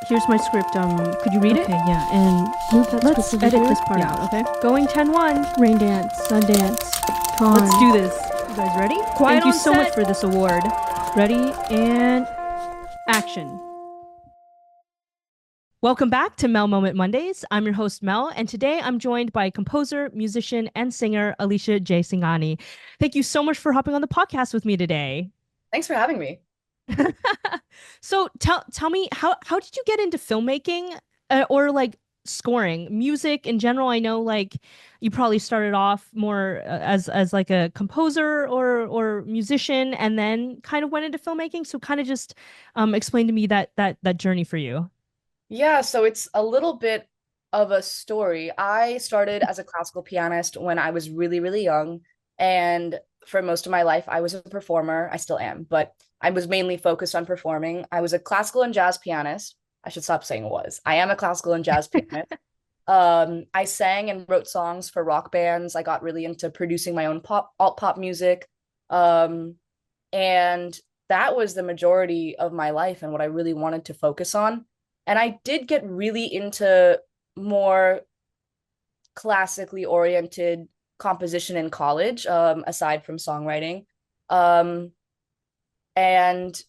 Here's my script. Could you read it? Okay, yeah, and move that Let's script over edit here. this part Yeah. out, okay? Going 10-1. Rain dance, sun dance, con. Let's do this. You guys ready? Quiet Thank you on so much set. for this award. Ready and action. Welcome back to Mel Moment Mondays. I'm your host, Mel, and today I'm joined by composer, musician, and singer Aalisha Jaisinghani. Thank you so much for hopping on the podcast with me today. Thanks for having me. So tell me how did you get into filmmaking or like scoring music in general? I know like you probably started off more as like a composer or musician and then kind of went into filmmaking. So kind of just explain to me that journey for you. Yeah, so it's a little bit of a story. I started as a classical pianist when I was really, really young. And for most of my life, I was a performer. I still am, but I was mainly focused on performing. I was a classical and jazz pianist. I should stop saying was. I am a classical and jazz pianist. I sang and wrote songs for rock bands. I got really into producing my own alt pop music. Um, and that was the majority of my life and what I really wanted to focus on. And I did get really into more classically oriented composition in college, aside from songwriting. Um, and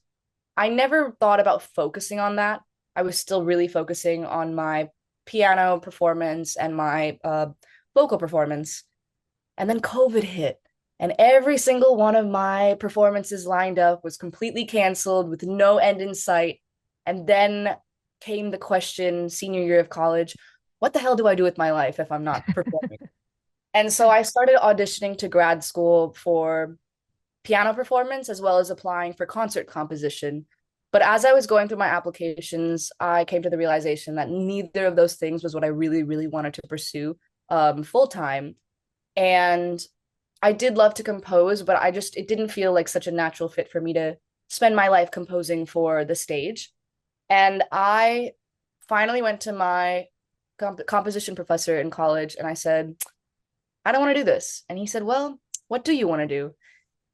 I never thought about focusing on that. I was still really focusing on my piano performance and my vocal performance. And then COVID hit, and every single one of my performances lined up was completely canceled with no end in sight. And then came the question, senior year of college, what the hell do I do with my life if I'm not performing? And so I started auditioning to grad school for piano performance as well as applying for concert composition. But as I was going through my applications, I came to the realization that neither of those things was what I really, really wanted to pursue full time. And I did love to compose, but it didn't feel like such a natural fit for me to spend my life composing for the stage. And I finally went to my composition professor in college and I said, I don't want to do this. And he said, well, what do you want to do?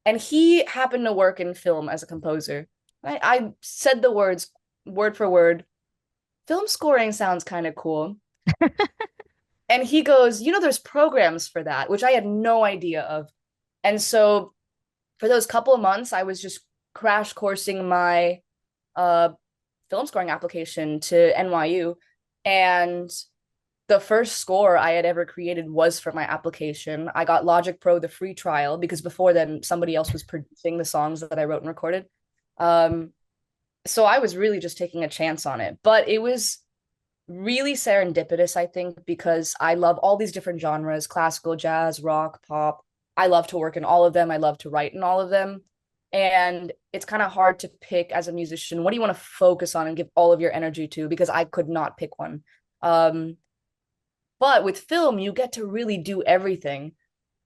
And he happened to work in film as a composer. I said the words word for word. Film scoring sounds kind of cool. And he goes, there's programs for that, which I had no idea of. And so for those couple of months, I was just crash coursing my uh, film scoring application to NYU. And the first score I had ever created was for my application. I got Logic Pro, the free trial, because before then, somebody else was producing the songs that I wrote and recorded. So I was really just taking a chance on it. But it was really serendipitous, I think, because I love all these different genres, classical, jazz, rock, pop. I love to work in all of them. I love to write in all of them. And it's kind of hard to pick as a musician. What do you want to focus on and give all of your energy to? Because I could not pick one. Um, but with film, you get to really do everything.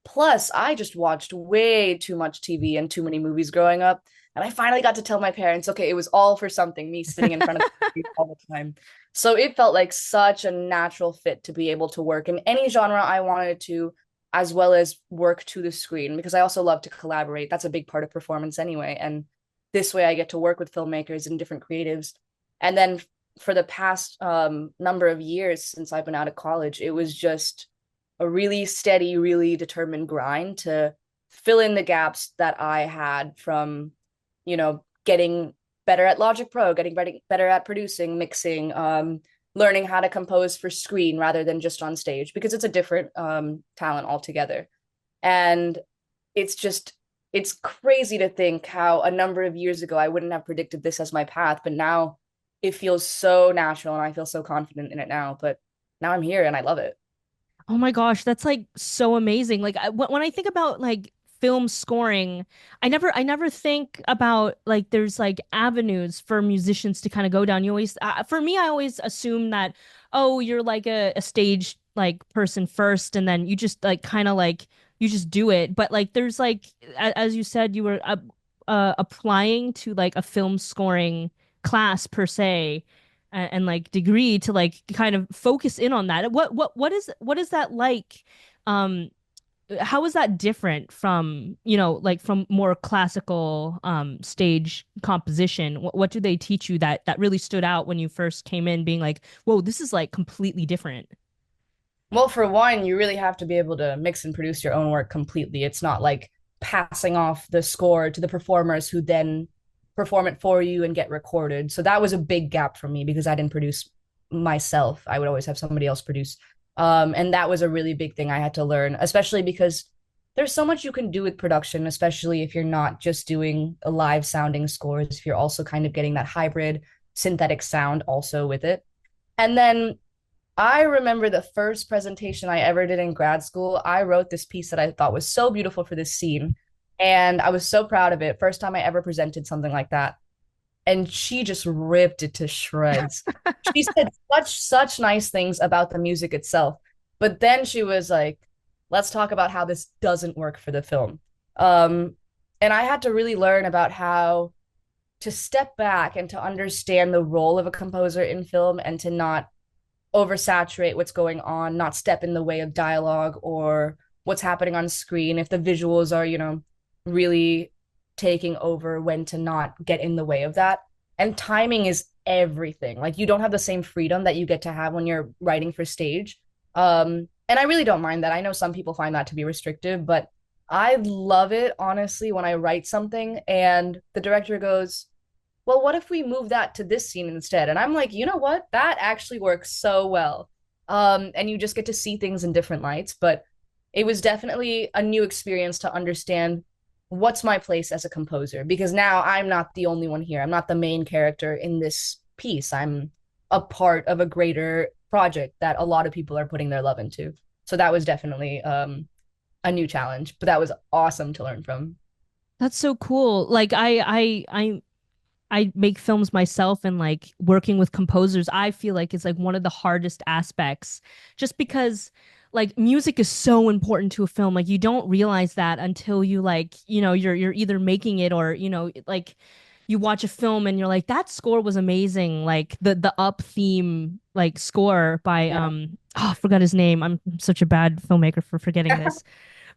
Plus, I just watched way too much TV and too many movies growing up. And I finally got to tell my parents, okay, it was all for something, me sitting in front of the TV all the time. So it felt like such a natural fit to be able to work in any genre I wanted to, as well as work to the screen, because I also love to collaborate. That's a big part of performance anyway. And this way I get to work with filmmakers and different creatives. And then for the past number of years since I've been out of college, it was just a really steady, really determined grind to fill in the gaps that I had from, getting better at Logic Pro, getting better at producing, mixing, learning how to compose for screen rather than just on stage, because it's a different talent altogether. And it's crazy to think how a number of years ago I wouldn't have predicted this as my path, but now it feels so natural and I feel so confident in it now. But now I'm here and I love it. Oh my gosh, that's like so amazing. Like when I think about like film scoring, I never think about like there's like avenues for musicians to kind of go down. You always for me I always assume that oh, you're like a stage like person first and then you just like kind of like you just do it. But like there's like as you said you were applying to like a film scoring class per se and like degree to like kind of focus in on that. What is that like? Um, how is that different from, like from more classical stage composition? What do they teach you that really stood out when you first came in being like, whoa, this is like completely different? Well, for one, you really have to be able to mix and produce your own work completely. It's not like passing off the score to the performers who then perform it for you and get recorded. So that was a big gap for me because I didn't produce myself. I would always have somebody else produce. And that was a really big thing I had to learn, especially because there's so much you can do with production, especially if you're not just doing a live sounding scores, if you're also kind of getting that hybrid synthetic sound also with it. And then I remember the first presentation I ever did in grad school. I wrote this piece that I thought was so beautiful for this scene. And I was so proud of it. First time I ever presented something like that. And she just ripped it to shreds. She said such nice things about the music itself. But then she was like, let's talk about how this doesn't work for the film. Um, and I had to really learn about how to step back and to understand the role of a composer in film and to not oversaturate what's going on, not step in the way of dialogue or what's happening on screen. If the visuals are, really taking over, when to not get in the way of that. And timing is everything. Like you don't have the same freedom that you get to have when you're writing for stage. And I really don't mind that. I know some people find that to be restrictive, but I love it honestly when I write something and the director goes, well, what if we move that to this scene instead? And I'm like, you know what? That actually works so well. And you just get to see things in different lights. But it was definitely a new experience to understand what's my place as a composer, because now I'm not the only one here. I'm not the main character in this piece. I'm a part of a greater project that a lot of people are putting their love into. So that was definitely a new challenge, but that was awesome to learn from. That's so cool. Like I make films myself, and like working with composers, I feel like it's like one of the hardest aspects just because like music is so important to a film. Like you don't realize that until you like, you're either making it or, like you watch a film and you're like, that score was amazing. Like the up theme like score by Yeah. I forgot his name. I'm such a bad filmmaker for forgetting this,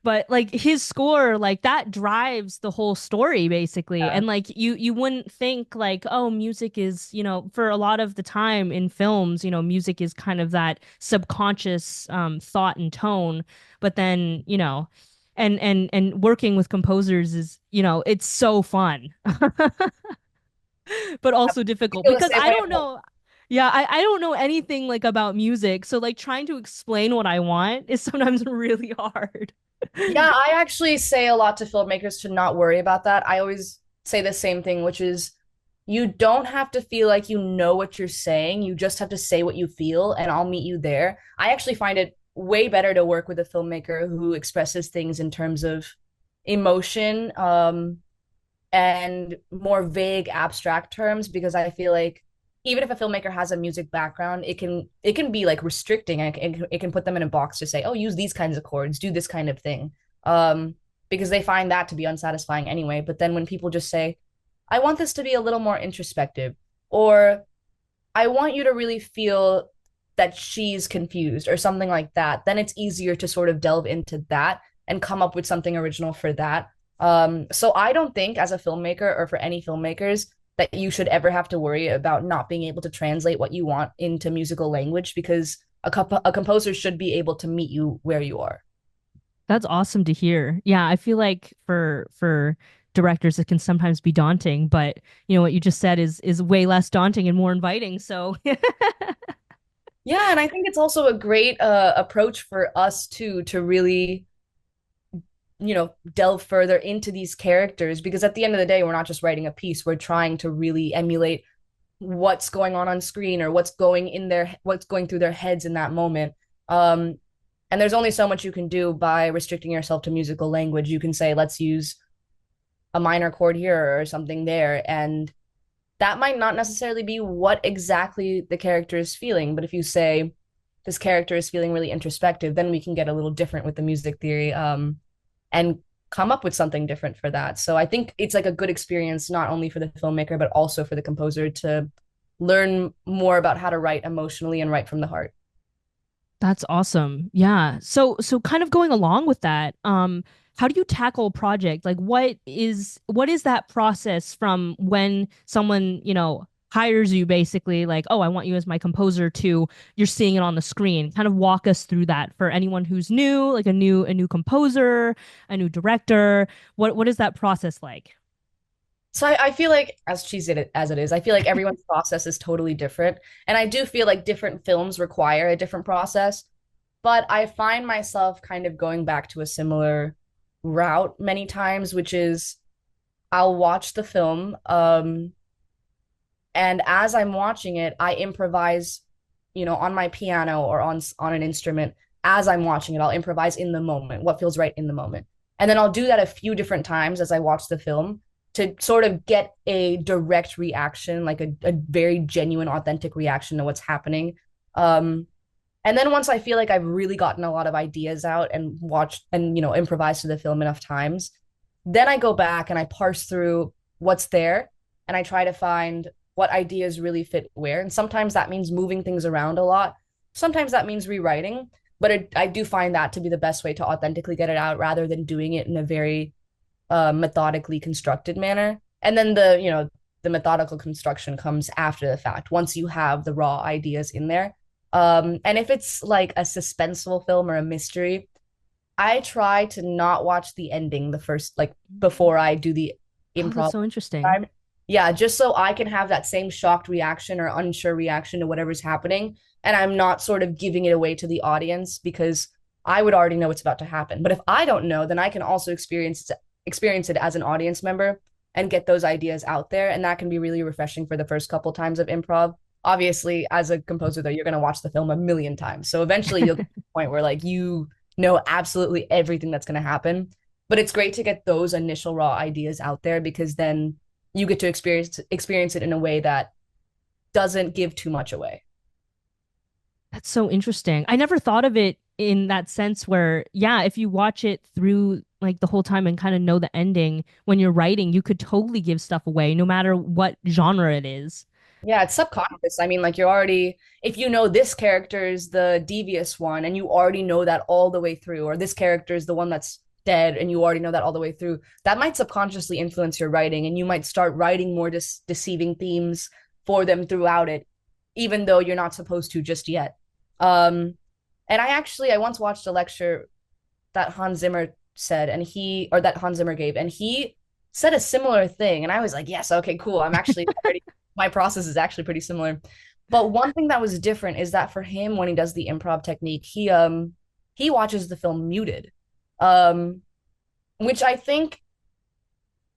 but like his score like that drives the whole story basically. Yeah. And like you wouldn't think like, oh, music is, for a lot of the time in films, music is kind of that subconscious thought and tone. But then, and working with composers is, it's so fun but also I difficult feel the because same I way don't about. know. Yeah, I don't know anything like about music, so like trying to explain what I want is sometimes really hard. Yeah, I actually say a lot to filmmakers to not worry about that. I always say the same thing, which is you don't have to feel like you know what you're saying. You just have to say what you feel, and I'll meet you there. I actually find it way better to work with a filmmaker who expresses things in terms of emotion, and more vague abstract terms, because I feel like even if a filmmaker has a music background, it can be like restricting. It can put them in a box to say, oh, use these kinds of chords, do this kind of thing, because they find that to be unsatisfying anyway. But then when people just say, I want this to be a little more introspective, or I want you to really feel that she's confused or something like that, then it's easier to sort of delve into that and come up with something original for that. So I don't think as a filmmaker or for any filmmakers that you should ever have to worry about not being able to translate what you want into musical language, because a composer should be able to meet you where you are. That's awesome to hear. Yeah, I feel like for directors it can sometimes be daunting, but what you just said is way less daunting and more inviting. So Yeah, and I think it's also a great approach for us too to really, delve further into these characters, because at the end of the day, we're not just writing a piece, we're trying to really emulate what's going on screen, or what's going through their heads in that moment. And there's only so much you can do by restricting yourself to musical language. You can say, let's use a minor chord here or something there, and that might not necessarily be what exactly the character is feeling. But if you say this character is feeling really introspective, then we can get a little different with the music theory, and come up with something different for that. So I think it's like a good experience, not only for the filmmaker, but also for the composer to learn more about how to write emotionally and write from the heart. That's awesome. Yeah. So kind of going along with that, how do you tackle a project? Like what is that process from when someone, hires you basically like, "Oh, I want you as my composer," to you're seeing it on the screen. Kind of walk us through that for anyone who's new, like a new composer, a new director. What is that process like? So I feel like, as cheesy as it is, I feel like everyone's process is totally different. And I do feel like different films require a different process. But I find myself kind of going back to a similar route many times, which is I'll watch the film, and as I'm watching it, I improvise, on my piano or on an instrument. As I'm watching it, I'll improvise in the moment, what feels right in the moment. And then I'll do that a few different times as I watch the film to sort of get a direct reaction, like a very genuine, authentic reaction to what's happening. Um, and then once I feel like I've really gotten a lot of ideas out and watched and, improvised to the film enough times, then I go back and I parse through what's there and I try to find what ideas really fit where. And sometimes that means moving things around a lot. Sometimes that means rewriting, but I do find that to be the best way to authentically get it out rather than doing it in a very methodically constructed manner. And then the methodical construction comes after the fact once you have the raw ideas in there. And if it's like a suspenseful film or a mystery, I try to not watch the ending the first, like before I do the Oh, that's improv so interesting. time. Yeah, just so I can have that same shocked reaction or unsure reaction to whatever's happening. And I'm not sort of giving it away to the audience because I would already know what's about to happen. But if I don't know, then I can also experience it as an audience member and get those ideas out there. And that can be really refreshing for the first couple times of improv. Obviously, as a composer, though, you're going to watch the film a million times. So eventually you'll get to the point where like you know absolutely everything that's going to happen. But it's great to get those initial raw ideas out there because then you get to experience it in a way that doesn't give too much away. That's so interesting. I never thought of it in that sense where, yeah, if you watch it through like the whole time and kind of know the ending when you're writing, you could totally give stuff away no matter what genre it is. Yeah, it's subconscious. I mean, like you're already, if you know this character is the devious one and you already know that all the way through, or this character is the one that's dead and you already know that all the way through, that might subconsciously influence your writing and you might start writing more deceiving themes for them throughout it, even though you're not supposed to just yet. Um, and I once watched a lecture that Hans Zimmer said, and or that Hans Zimmer gave, and he said a similar thing. And I was like, yes, okay, cool. I'm actually already, my process is actually pretty similar. But one thing that was different is that for him, when he does the improv technique, he watches the film muted. Um, which I think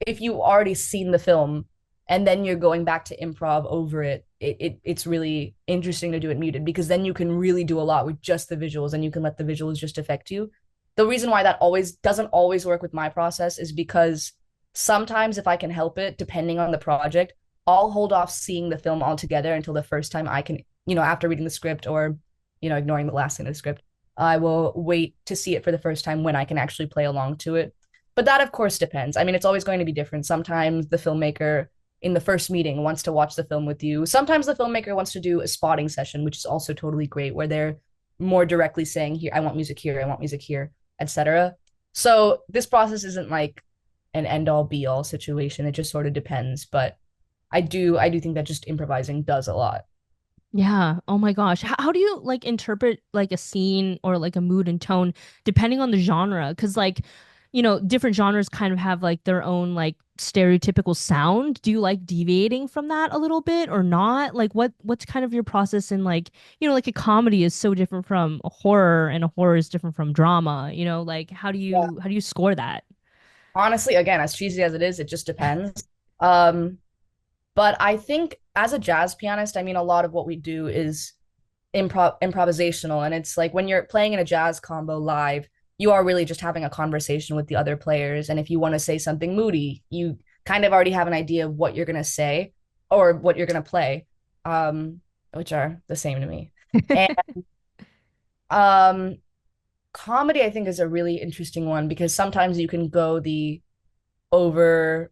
if you already seen the film and then you're going back to improv over it's really interesting to do it muted because then you can really do a lot with just the visuals and you can let the visuals just affect you. The reason why that always doesn't always work with my process is because sometimes if I can help it, depending on the project, I'll hold off seeing the film altogether until the first time I can, after reading the script or, ignoring the last thing of the script, I will wait to see it for the first time when I can actually play along to it. But that, of course, depends. I mean, it's always going to be different. Sometimes the filmmaker in the first meeting wants to watch the film with you. Sometimes the filmmaker wants to do a spotting session, which is also totally great, where they're more directly saying, here, I want music here, I want music here, etc. So this process isn't like an end all be all situation. It just sort of depends. But I do think that just improvising does a lot. Yeah. Oh my gosh. How do you like interpret like a scene or like a mood and tone depending on the genre? Because like, different genres kind of have like their own like stereotypical sound. Do you like deviating from that a little bit or not? Like what's kind of your process in like, like a comedy is so different from a horror and a horror is different from drama, like Yeah. how do you score that? Honestly, again, as cheesy as it is, it just depends. Um, but I think as a jazz pianist, I mean, a lot of what we do is improvisational, and it's like when you're playing in a jazz combo live, you are really just having a conversation with the other players. And if you want to say something moody, you kind of already have an idea of what you're gonna say or what you're gonna play, which are the same to me. And um, comedy, I think, is a really interesting one because sometimes you can go the over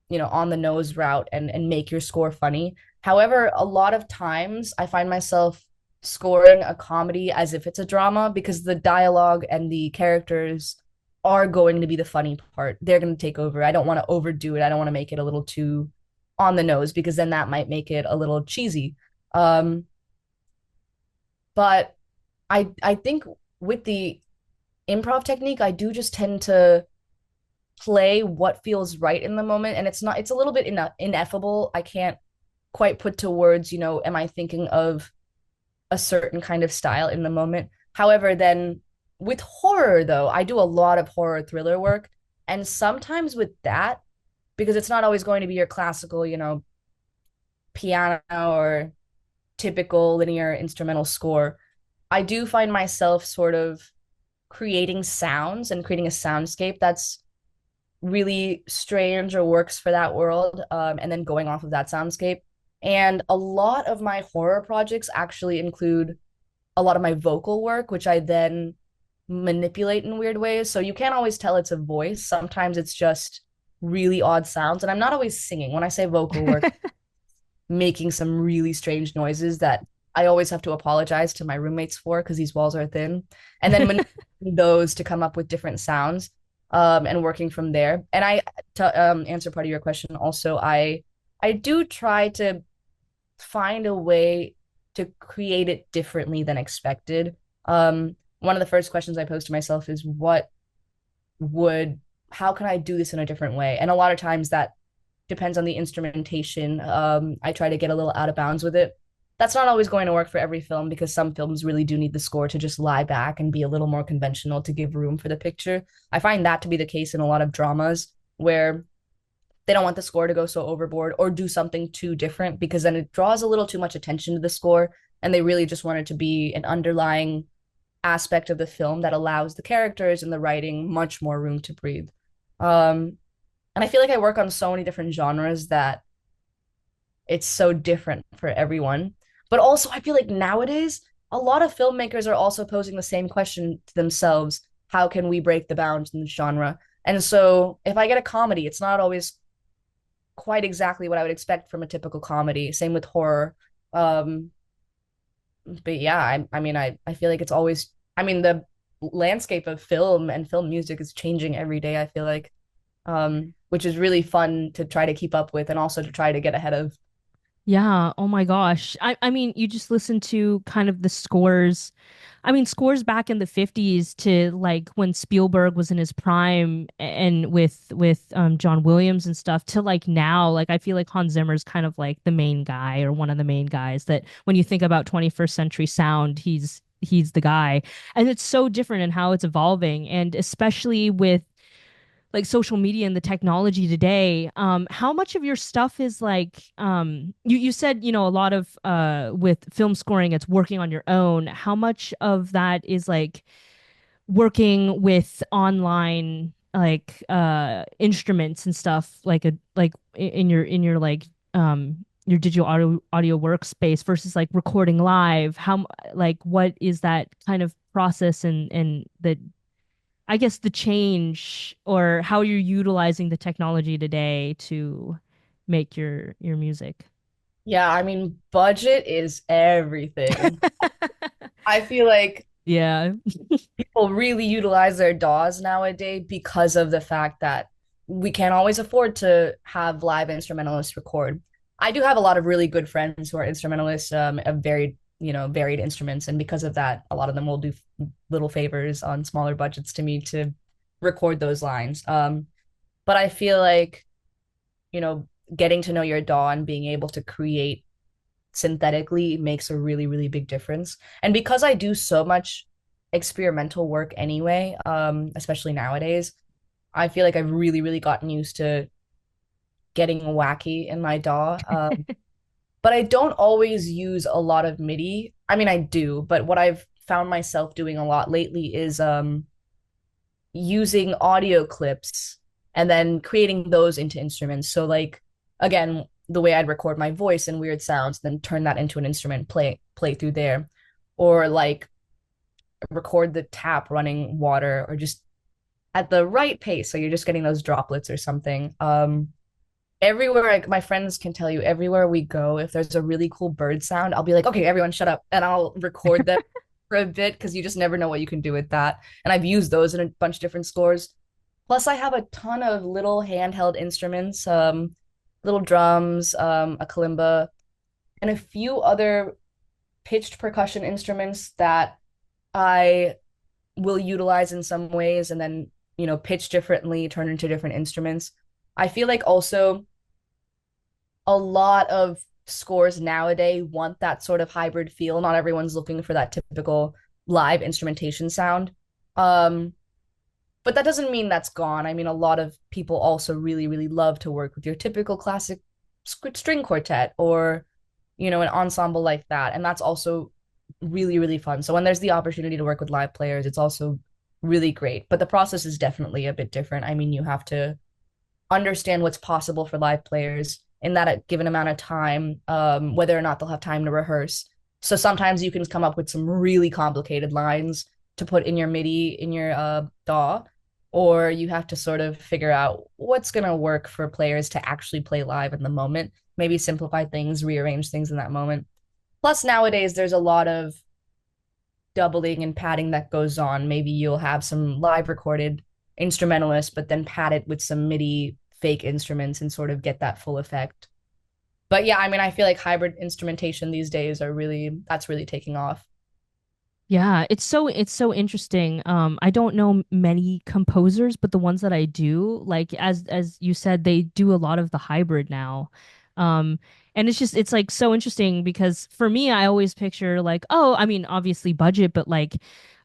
on the nose route and make your score funny. However, a lot of times I find myself scoring a comedy as if it's a drama because the dialogue and the characters are going to be the funny part. They're going to take over. I don't want to overdo it. I don't want to make it a little too on the nose because then that might make it a little cheesy. Um, but I think with the improv technique, I do just tend to play what feels right in the moment, and it's a little bit ineffable. I can't quite put to words, am I thinking of a certain kind of style in the moment. However, then with horror, though, I do a lot of horror thriller work. And sometimes with that, because it's not always going to be your classical, piano or typical linear instrumental score, I do find myself sort of creating sounds and creating a soundscape that's really strange or works for that world, and then going off of that soundscape. And a lot of my horror projects actually include a lot of my vocal work, which I then manipulate in weird ways. So you can't always tell it's a voice. Sometimes it's just really odd sounds. And I'm not always singing. When I say vocal work, making some really strange noises that I always have to apologize to my roommates for because these walls are thin. And then manipulating those to come up with different sounds, and working from there. And to answer part of your question, also, I do try to find a way to create it differently than expected. One of the first questions I pose to myself is would how can I do this in a different way? And a lot of times that depends on the instrumentation. I try to get a little out of bounds with it. That's not always going to work for every film because some films really do need the score to just lie back and be a little more conventional to give room for the picture. I find that to be the case in a lot of dramas where they don't want the score to go so overboard or do something too different because then it draws a little too much attention to the score and they really just want it to be an underlying aspect of the film that allows the characters and the writing much more room to breathe. And I feel like I work on so many different genres that it's so different for everyone. But also, I feel like nowadays, a lot of filmmakers are also posing the same question to themselves. How can we break the bounds in the genre? And so if I get a comedy, it's not always quite exactly what I would expect from a typical comedy. Same with horror. Um, but yeah, I mean, I feel like it's always, I mean, the landscape of film and film music is changing every day, I feel like, which is really fun to try to keep up with and also to try to get ahead of. Yeah, oh my gosh. I mean, you just listen to kind of the scores. I mean, scores back in the 50s to like when Spielberg was in his prime and with John Williams and stuff to like now, like I feel like Hans Zimmer's kind of like the main guy or one of the main guys that when you think about 21st century sound, he's the guy. And it's so different in how it's evolving and especially with like social media and the technology today, how much of your stuff is like you said, a lot of with film scoring it's working on your own. How much of that is like working with online like instruments and stuff like a like in your like your digital audio workspace versus like recording live? How like what is that kind of process and the I guess the change or how you're utilizing the technology today to make your music. Yeah, I mean, budget is everything. I feel like Yeah. people really utilize their DAWs nowadays because of the fact that we can't always afford to have live instrumentalists record. I do have a lot of really good friends who are instrumentalists, of varied instruments, and because of that, a lot of them will do little favors on smaller budgets to me to record those lines. But I feel like, getting to know your DAW and being able to create synthetically makes a really, really big difference. And because I do so much experimental work anyway, especially nowadays, I feel like I've really, really gotten used to getting wacky in my DAW. But I don't always use a lot of MIDI. I mean, I do, but what I've found myself doing a lot lately is using audio clips and then creating those into instruments. So like again, the way I'd record my voice and weird sounds, then turn that into an instrument, play through there. Or like record the tap running water or just at the right pace. So you're just getting those droplets or something. everywhere my friends can tell you, everywhere we go, if there's a really cool bird sound, I'll be like, okay, everyone shut up. And I'll record them for a bit because you just never know what you can do with that. And I've used those in a bunch of different scores. Plus, I have a ton of little handheld instruments, little drums, a kalimba, and a few other pitched percussion instruments that I will utilize in some ways and then, pitch differently, turn into different instruments. I feel like also a lot of scores nowadays want that sort of hybrid feel. Not everyone's looking for that typical live instrumentation sound. Um, but that doesn't mean that's gone. I mean, a lot of people also really, really love to work with your typical classic string quartet or, an ensemble like that. And that's also really, really fun. So when there's the opportunity to work with live players, it's also really great. But the process is definitely a bit different. I mean, you have to understand what's possible for live players in that given amount of time, whether or not they'll have time to rehearse. So sometimes you can come up with some really complicated lines to put in your MIDI, in your DAW, or you have to sort of figure out what's going to work for players to actually play live in the moment, maybe simplify things, rearrange things in that moment. Plus, nowadays, there's a lot of doubling and padding that goes on. Maybe you'll have some live recorded instrumentalists, but then pad it with some MIDI fake instruments and sort of get that full effect. But yeah, I mean, I feel like hybrid instrumentation these days that's really taking off. Yeah, it's so interesting. I don't know many composers, but the ones that I do, like as you said, they do a lot of the hybrid now. Um, and it's like so interesting because for me, I always picture like, oh, I mean, obviously budget, but like,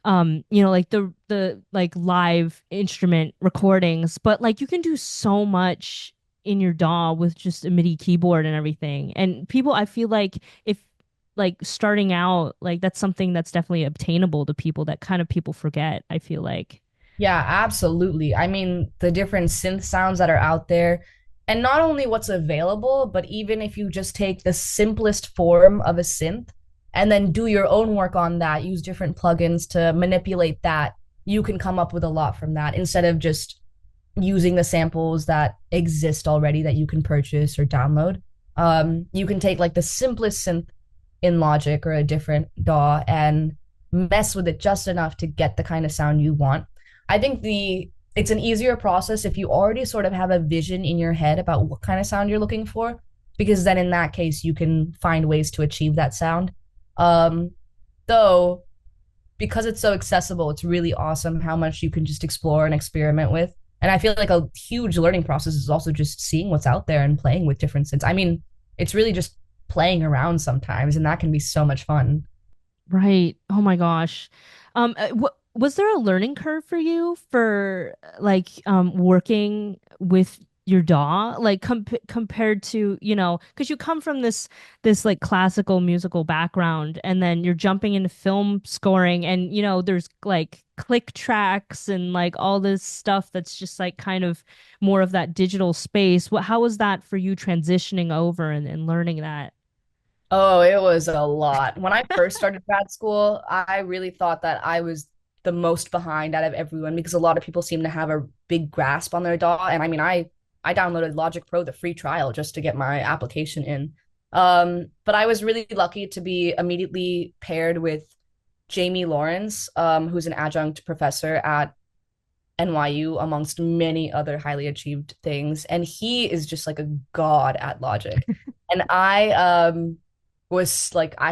like the like live instrument recordings, but like you can do so much in your DAW with just a MIDI keyboard and everything. And people, I feel like if like starting out, like that's something that's definitely obtainable to people that kind of people forget, I feel like. Yeah, absolutely. I mean, the different synth sounds that are out there, and not only what's available, but even if you just take the simplest form of a synth and then do your own work on that, use different plugins to manipulate that, you can come up with a lot from that instead of just using the samples that exist already that you can purchase or download. You can take like the simplest synth in Logic or a different DAW and mess with it just enough to get the kind of sound you want. I think it's an easier process if you already sort of have a vision in your head about what kind of sound you're looking for, because then in that case you can find ways to achieve that sound. Um, though because it's so accessible, it's really awesome how much you can just explore and experiment with. And I feel like a huge learning process is also just seeing what's out there and playing with different synths. I mean, it's really just playing around sometimes, and that can be so much fun. Right. Oh my gosh. Was there a learning curve for you for like working with your DAW, like compared to, because you come from this like classical musical background and then you're jumping into film scoring and there's like click tracks and like all this stuff that's just like kind of more of that digital space. How was that for you transitioning over and learning that? Oh, it was a lot. When I first started grad school, I really thought that I was the most behind out of everyone because a lot of people seem to have a big grasp on their DAW. And I mean, I downloaded Logic Pro, the free trial, just to get my application in. But I was really lucky to be immediately paired with Jamie Lawrence, who's an adjunct professor at NYU, amongst many other highly achieved things. And he is just like a god at Logic. And I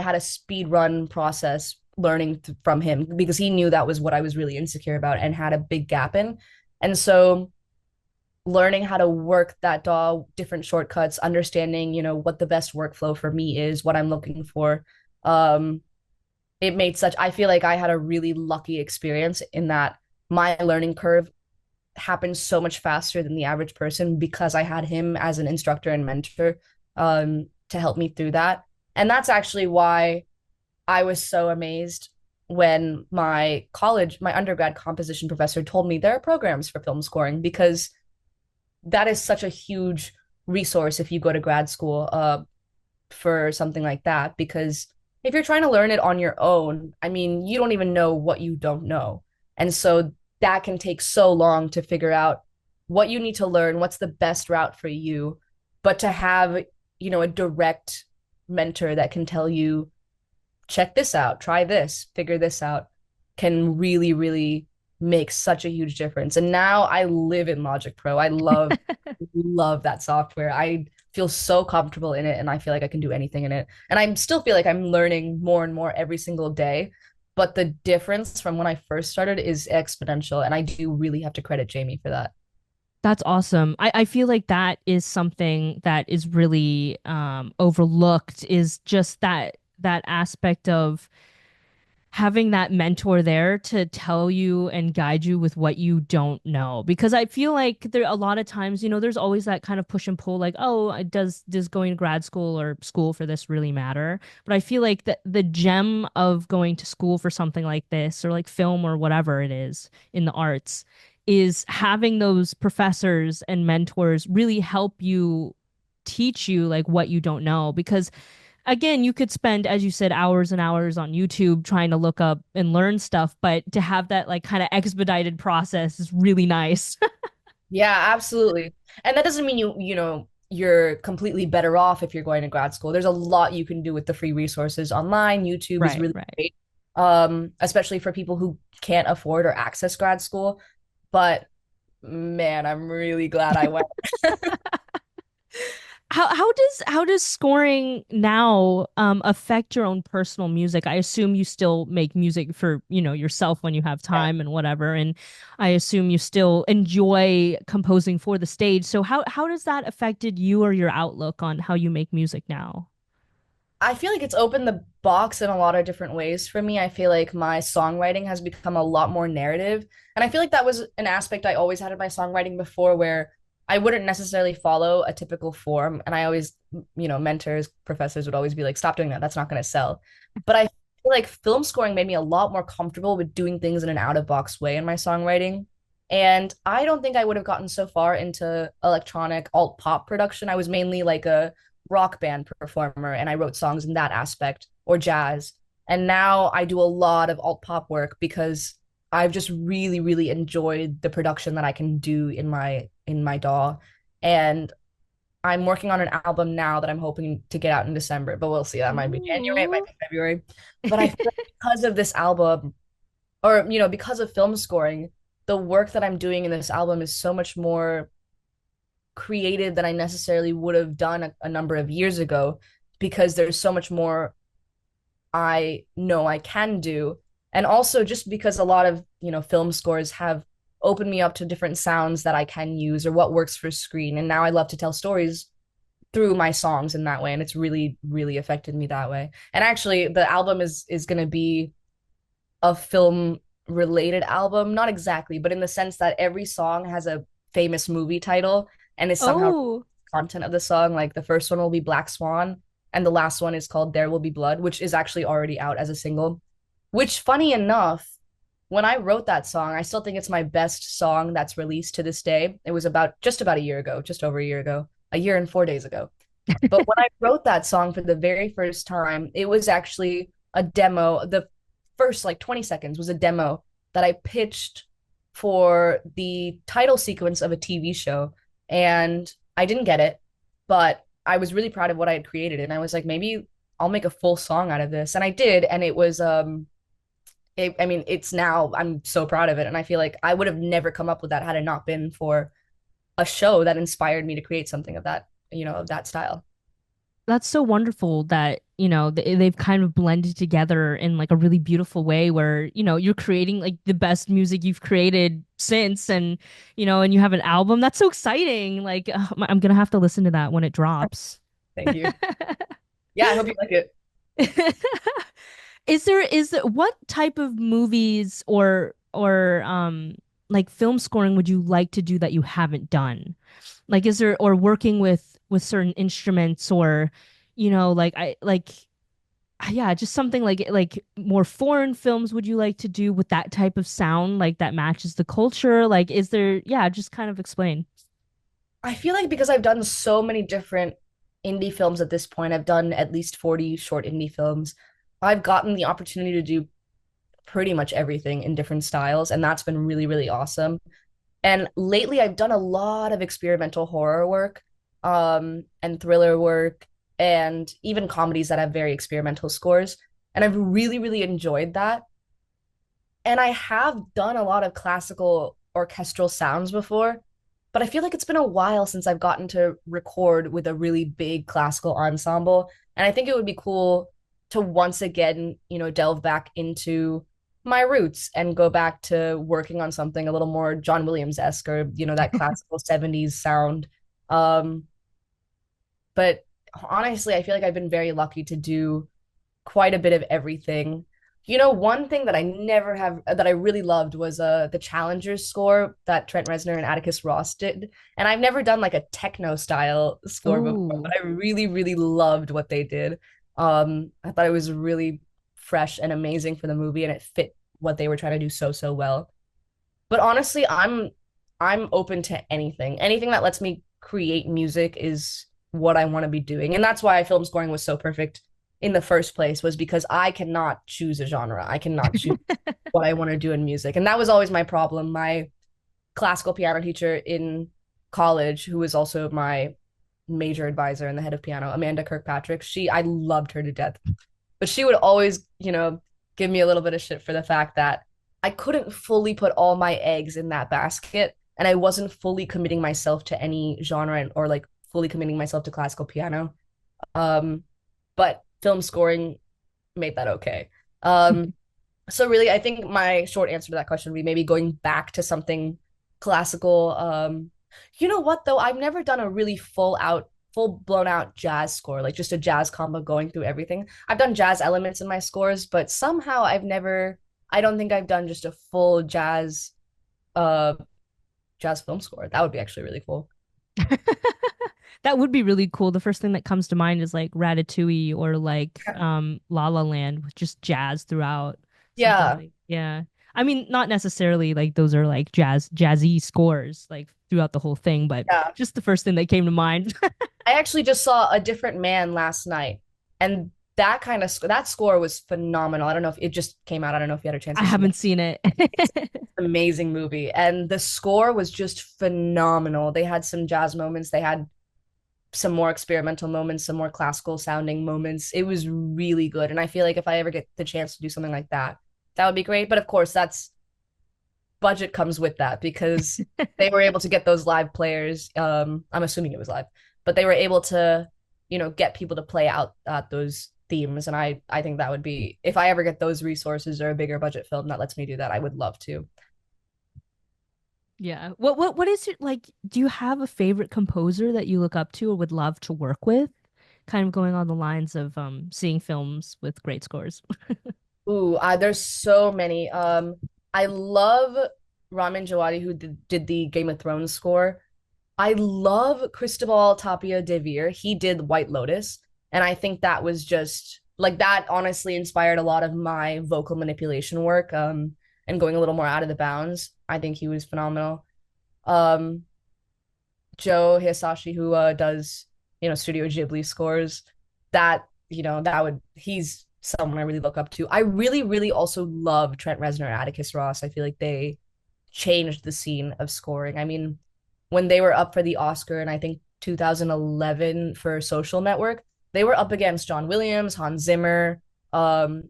had a speed run process learning from him because he knew that was what I was really insecure about and had a big gap in. And so learning how to work that DAW, different shortcuts, understanding, what the best workflow for me is, what I'm looking for. Um, I feel like I had a really lucky experience in that my learning curve happened so much faster than the average person because I had him as an instructor and mentor to help me through that. And that's actually why I was so amazed when my undergrad composition professor told me there are programs for film scoring because that is such a huge resource if you go to grad school for something like that. Because if you're trying to learn it on your own, I mean, you don't even know what you don't know. And so that can take so long to figure out what you need to learn, what's the best route for you. but to have, a direct mentor that can tell you, check this out, try this, figure this out, can really, really make such a huge difference. And now I live in Logic Pro. I love that software. I feel so comfortable in it and I feel like I can do anything in it. And I still feel like I'm learning more and more every single day. But the difference from when I first started is exponential. And I do really have to credit Jamie for that. That's awesome. I feel like that is something that is really overlooked is just that aspect of having that mentor there to tell you and guide you with what you don't know. Because I feel like there a lot of times, there's always that kind of push and pull, like, oh, does going to grad school or school for this really matter? But I feel like the gem of going to school for something like this or like film or whatever it is in the arts is having those professors and mentors really help you teach you like what you don't know because again, you could spend, as you said, hours and hours on YouTube trying to look up and learn stuff, but to have that like kind of expedited process is really nice. Yeah, absolutely. And that doesn't mean you're completely better off if you're going to grad school. There's a lot you can do with the free resources online. YouTube is Right, really right. great, especially for people who can't afford or access grad school. But man, I'm really glad I went. How does scoring now affect your own personal music? I assume you still make music for, yourself when you have Yeah. time and whatever, and I assume you still enjoy composing for the stage. So how does that affected you or your outlook on how you make music now? I feel like it's opened the box in a lot of different ways for me. I feel like my songwriting has become a lot more narrative. And I feel like that was an aspect I always had in my songwriting before where I wouldn't necessarily follow a typical form. And I always, mentors, professors would always be like, stop doing that. That's not going to sell. But I feel like film scoring made me a lot more comfortable with doing things in an out of box way in my songwriting. And I don't think I would have gotten so far into electronic alt pop production. I was mainly like a rock band performer and I wrote songs in that aspect or jazz. And now I do a lot of alt pop work because I've just really, really enjoyed the production that I can do in my DAW. And I'm working on an album now that I'm hoping to get out in December, but we'll see. That might be January, it might Ooh. be February. But I feel like because of this album, or because of film scoring, the work that I'm doing in this album is so much more creative than I necessarily would have done a number of years ago because there's so much more I know I can do. And also just because a lot of, film scores have opened me up to different sounds that I can use or what works for screen. And now I love to tell stories through my songs in that way. And it's really, really affected me that way. And actually the album is gonna be a film related album, not exactly, but in the sense that every song has a famous movie title and is somehow Oh, content of the song. Like the first one will be Black Swan, and the last one is called There Will Be Blood, which is actually already out as a single. Which, funny enough, when I wrote that song, I still think it's my best song that's released to this day. It was just about a year ago, just over a year ago, a year and 4 days ago. But when I wrote that song for the very first time, it was actually a demo. The first like 20 seconds was a demo that I pitched for the title sequence of a TV show. And I didn't get it, but I was really proud of what I had created. And I was like, maybe I'll make a full song out of this. And I did. And it was, I mean, it's now, I'm so proud of it. And I feel like I would have never come up with that had it not been for a show that inspired me to create something of that, of that style. that's so wonderful that, they've kind of blended together in like a really beautiful way where, you're creating like the best music you've created since and you have an album. That's so exciting. Like I'm gonna have to listen to that when it drops. Thank you. Yeah, I hope you like it. What type of movies or like film scoring would you like to do that you haven't done? Like is there or working with certain instruments or like I like yeah, just something like more foreign films would you like to do with that type of sound like that matches the culture? Like is there yeah, just kind of explain. I feel like because I've done so many different indie films at this point, I've done at least 40 short indie films. I've gotten the opportunity to do pretty much everything in different styles, and that's been really, really awesome. And lately, I've done a lot of experimental horror work. and thriller work, and even comedies that have very experimental scores. And I've really, really enjoyed that. And I have done a lot of classical orchestral sounds before, but I feel like it's been a while since I've gotten to record with a really big classical ensemble. And I think it would be cool to once again, delve back into my roots and go back to working on something a little more John Williams-esque, or, that classical 70s sound. Um, but honestly, I feel like I've been very lucky to do quite a bit of everything. One thing that I never have that I really loved was the Challengers score that Trent Reznor and Atticus Ross did. And I've never done like a techno style score before, Oh. but I really, really loved what they did. I thought it was really fresh and amazing for the movie, and it fit what they were trying to do so, so well. But honestly, I'm open to anything. Anything that lets me create music is what I want to be doing. And that's why film scoring was so perfect in the first place, was because I cannot choose a genre. I cannot choose what I want to do in music. And that was always my problem. My classical piano teacher in college, who was also my major advisor and the head of piano, Amanda Kirkpatrick, I loved her to death. But she would always, give me a little bit of shit for the fact that I couldn't fully put all my eggs in that basket, and I wasn't fully committing myself to any genre, or like fully committing myself to classical piano. Um, but film scoring made that okay. So really, I think my short answer to that question would be maybe going back to something classical. You know what though? I've never done a really full blown out jazz score, like just a jazz combo going through everything. I've done jazz elements in my scores, but somehow I don't think I've done just a full uh jazz film score. That would be actually really cool. That would be really cool. The first thing that comes to mind is like Ratatouille or like La La Land with just jazz throughout. Something Yeah. like yeah. I mean, not necessarily like those are like jazzy scores like throughout the whole thing, but Yeah. just the first thing that came to mind. I actually just saw A Different Man last night, and that score was phenomenal. I don't know if it just came out. I don't know if you had a chance I to see it. haven't seen it. It's an amazing movie, and the score was just phenomenal. They had some jazz moments, they had some more experimental moments, some more classical sounding moments. It was really good, and I feel like if I ever get the chance to do something like that, that would be great. But of course, that's budget comes with that, because they were able to get those live players. I'm assuming it was live, but they were able to, get people to play out those themes. And I think that would be, if I ever get those resources or a bigger budget film that lets me do that, I would love to. Yeah. What is it like? Do you have a favorite composer that you look up to or would love to work with? Kind of going on the lines of seeing films with great scores. Ooh, there's so many. I love Ramin Djawadi, who did the Game of Thrones score. I love Cristobal Tapia de Veer. He did White Lotus, and I think that was just like that honestly inspired a lot of my vocal manipulation work, and going a little more out of the bounds. I think he was phenomenal. Um, Joe Hisashi, who does, Studio Ghibli scores, he's someone I really look up to. I really, really also love Trent Reznor and Atticus Ross. I feel like they changed the scene of scoring. I mean, when they were up for the Oscar in, I think, 2011 for Social Network, they were up against John Williams, Hans Zimmer, um,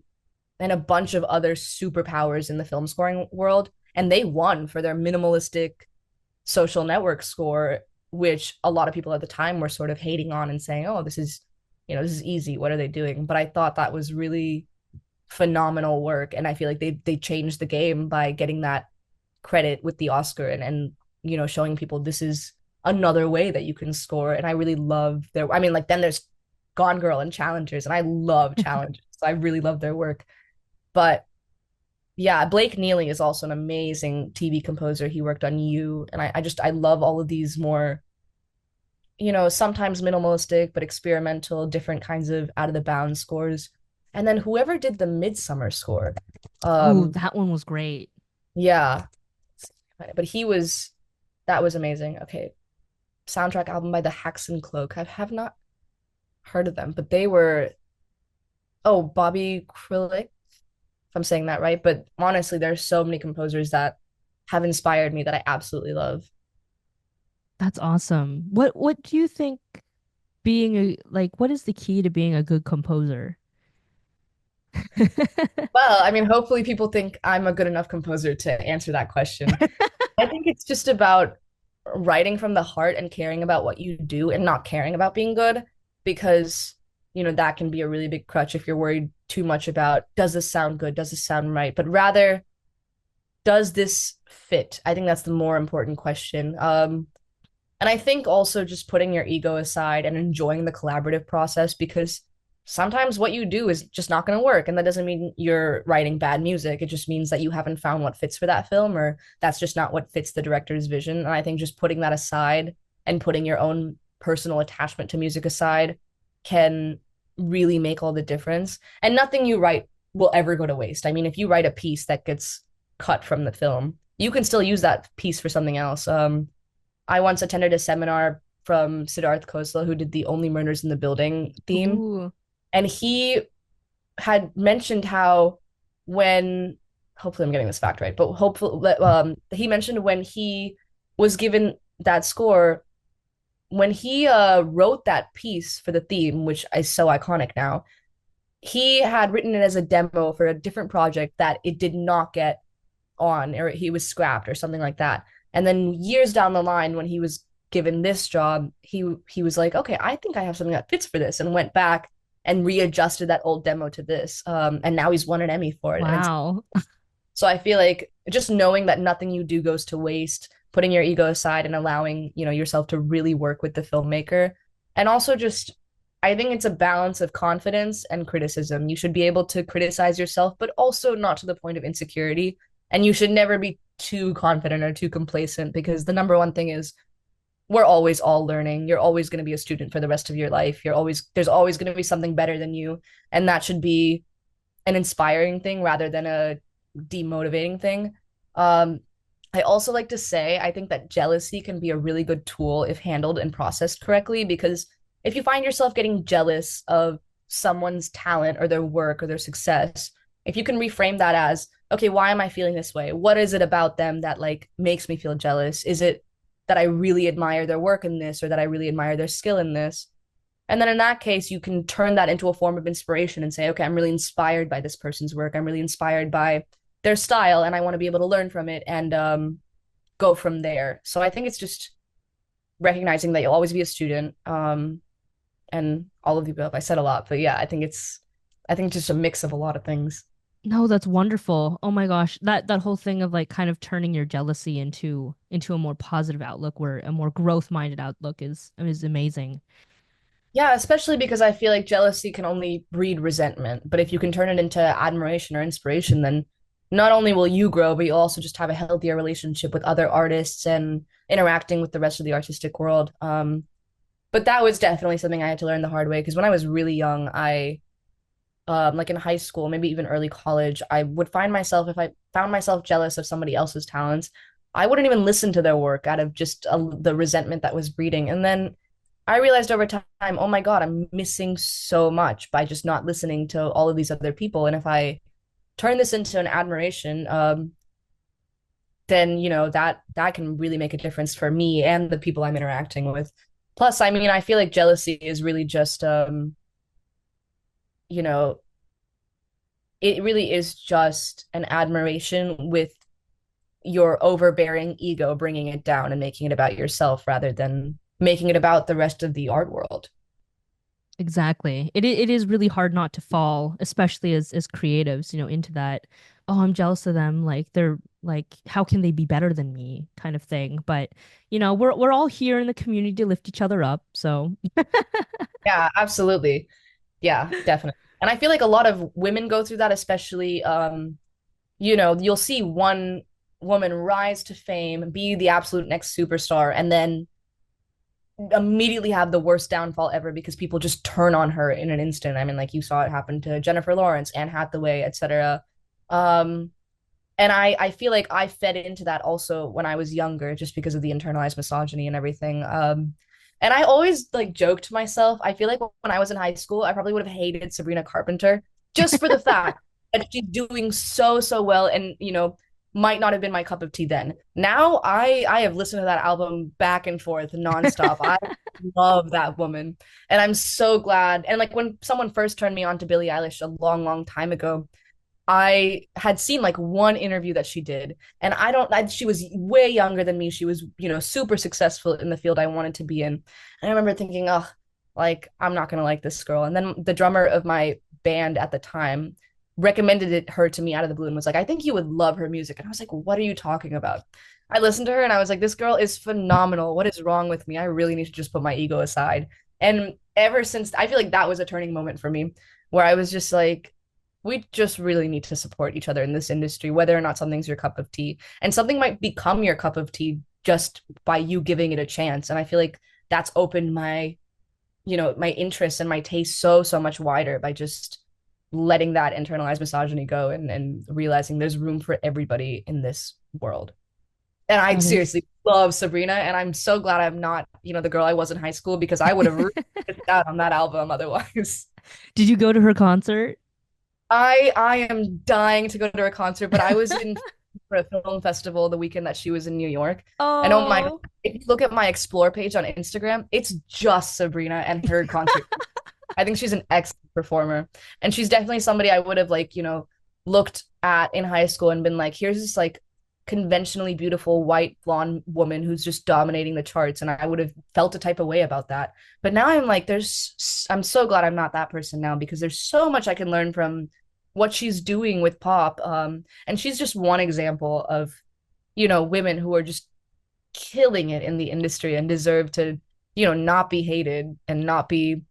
and a bunch of other superpowers in the film scoring world. And they won for their minimalistic Social Network score, which a lot of people at the time were sort of hating on and saying, oh, this is easy. What are they doing? But I thought that was really phenomenal work. And I feel like they changed the game by getting that credit with the Oscar, and showing people this is another way that you can score. And I really love their, I mean, like, then there's Gone Girl and Challengers, and I love Challengers. So I really love their work. But yeah, Blake Neely is also an amazing TV composer. He worked on You, and I love all of these more, sometimes minimalistic but experimental, different kinds of out of the bounds scores. And then whoever did the Midsummer score, Oh, um, that one was great. yeah, but that was amazing. Okay, soundtrack album by the Hacks and Cloak. I have not heard of them, but they were, oh, Bobby Krilic, if I'm saying that right. But honestly, there's so many composers that have inspired me that I absolutely love. That's awesome. What do you think being a like what is the key to being a good composer? Well, I mean, hopefully people think I'm a good enough composer to answer that question. I think it's just about writing from the heart and caring about what you do and not caring about being good because, that can be a really big crutch if you're worried too much about does this sound good? Does this sound right? But rather, does this fit? I think that's the more important question. And I think also just putting your ego aside and enjoying the collaborative process because sometimes what you do is just not going to work. And that doesn't mean you're writing bad music. It just means that you haven't found what fits for that film or that's just not what fits the director's vision. And I think just putting that aside and putting your own personal attachment to music aside can really make all the difference. And nothing you write will ever go to waste. I mean, if you write a piece that gets cut from the film, you can still use that piece for something else. I once attended a seminar from Siddharth Khosla, who did the Only Murders in the Building theme. Ooh. And he had mentioned how when, hopefully I'm getting this fact right, but hopefully he mentioned when he was given that score, when he wrote that piece for the theme, which is so iconic now, he had written it as a demo for a different project that it did not get on or he was scrapped or something like that. And then years down the line when he was given this job, he was like, "Okay, I think I have something that fits for this." And went back and readjusted that old demo to this. And now he's won an Emmy for it. And it's Wow. so I feel like just knowing that nothing you do goes to waste, putting your ego aside and allowing, yourself to really work with the filmmaker. And also just I think it's a balance of confidence and criticism. You should be able to criticize yourself, but also not to the point of insecurity. And you should never be too confident or too complacent because the number one thing is we're always all learning. You're always going to be a student for the rest of your life. There's always going to be something better than you. And that should be an inspiring thing rather than a demotivating thing. Um, I also like to say I think that jealousy can be a really good tool if handled and processed correctly because if you find yourself getting jealous of someone's talent or their work or their success, if you can reframe that as, okay, why am I feeling this way? What is it about them that like makes me feel jealous? Is it that I really admire their work in this or that I really admire their skill in this? And then in that case, you can turn that into a form of inspiration and say, okay, I'm really inspired by this person's work. I'm really inspired by their style and I want to be able to learn from it and go from there. So I think it's just recognizing that you'll always be a student and all of the above. I said a lot, but yeah, I think just a mix of a lot of things. No, that's wonderful. Oh my gosh. That whole thing of like kind of turning your jealousy into a more positive outlook where a more growth-minded outlook is amazing. Yeah, especially because I feel like jealousy can only breed resentment. But if you can turn it into admiration or inspiration, then not only will you grow, but you'll also just have a healthier relationship with other artists and interacting with the rest of the artistic world. But that was definitely something I had to learn the hard way because when I was really young, like in high school, maybe even early college, I would find myself, if I found myself jealous of somebody else's talents, I wouldn't even listen to their work out of just the resentment that was breeding. And then I realized over time, oh my God, I'm missing so much by just not listening to all of these other people. And if I turn this into an admiration, then that can really make a difference for me and the people I'm interacting with. Plus, I mean, I feel like jealousy is really just you know, it really is just an admiration with your overbearing ego bringing it down and making it about yourself rather than making it about the rest of the art world. Exactly. It is really hard not to fall, especially as creatives, into that, oh, I'm jealous of them, like they're like how can they be better than me kind of thing. But, we're all here in the community to lift each other up. So, Yeah, absolutely. Yeah, definitely. And I feel like a lot of women go through that, especially you'll see one woman rise to fame, be the absolute next superstar, and then immediately have the worst downfall ever because people just turn on her in an instant. I mean, like you saw it happen to Jennifer Lawrence, Anne Hathaway, etc. Um, and I feel like I fed into that also when I was younger, just because of the internalized misogyny and everything. And I always like joke to myself, I feel like when I was in high school, I probably would have hated Sabrina Carpenter just for the fact that she's doing so, so well. And, might not have been my cup of tea then. Now I have listened to that album back and forth nonstop. I love that woman. And I'm so glad. And like when someone first turned me on to Billie Eilish a long, long time ago, I had seen like one interview that she did, and she was way younger than me. She was, super successful in the field I wanted to be in. And I remember thinking, oh, like, I'm not gonna like this girl. And then the drummer of my band at the time recommended her to me out of the blue and was like, I think you would love her music. And I was like, what are you talking about? I listened to her and I was like, this girl is phenomenal. What is wrong with me? I really need to just put my ego aside. And ever since, I feel like that was a turning moment for me where I was just like, we just really need to support each other in this industry, whether or not something's your cup of tea. And something might become your cup of tea just by you giving it a chance. And I feel like that's opened my interest and my taste so, so much wider by just letting that internalized misogyny go and realizing there's room for everybody in this world. And I That is. seriously love Sabrina. And I'm so glad I'm not, the girl I was in high school because I would have really missed out on that album otherwise. Did you go to her concert? I am dying to go to her concert, but I was in for a film festival the weekend that she was in New York. And oh my God, Oh, if you look at my explore page on Instagram, it's just Sabrina and her concert. I think she's an excellent performer. And she's definitely somebody I would have like, looked at in high school and been like, here's this like conventionally beautiful white blonde woman who's just dominating the charts. And I would have felt a type of way about that. But now I'm like, I'm so glad I'm not that person now because there's so much I can learn from what she's doing with pop. And she's just one example of, women who are just killing it in the industry and deserve to, not be hated and not be,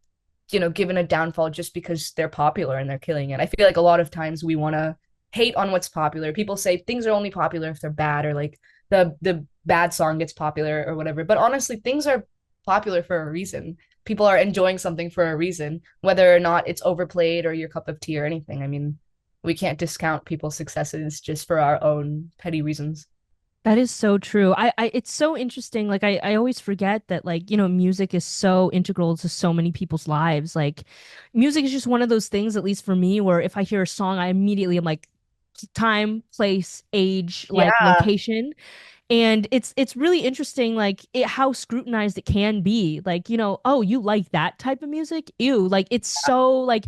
given a downfall just because they're popular and they're killing it. I feel like a lot of times we want to hate on what's popular. People say things are only popular if they're bad or like the bad song gets popular or whatever. But honestly, things are popular for a reason. People are enjoying something for a reason, whether or not it's overplayed or your cup of tea or anything. I mean, we can't discount people's successes just for our own petty reasons. that is so true. It's so interesting. Like, I always forget that, like, music is so integral to so many people's lives. Like, music is just one of those things, at least for me, where if I hear a song, I immediately am like, time, place, age, like Yeah. location. And it's really interesting, like how scrutinized it can be. Like, oh, you like that type of music? Ew. Like it's so like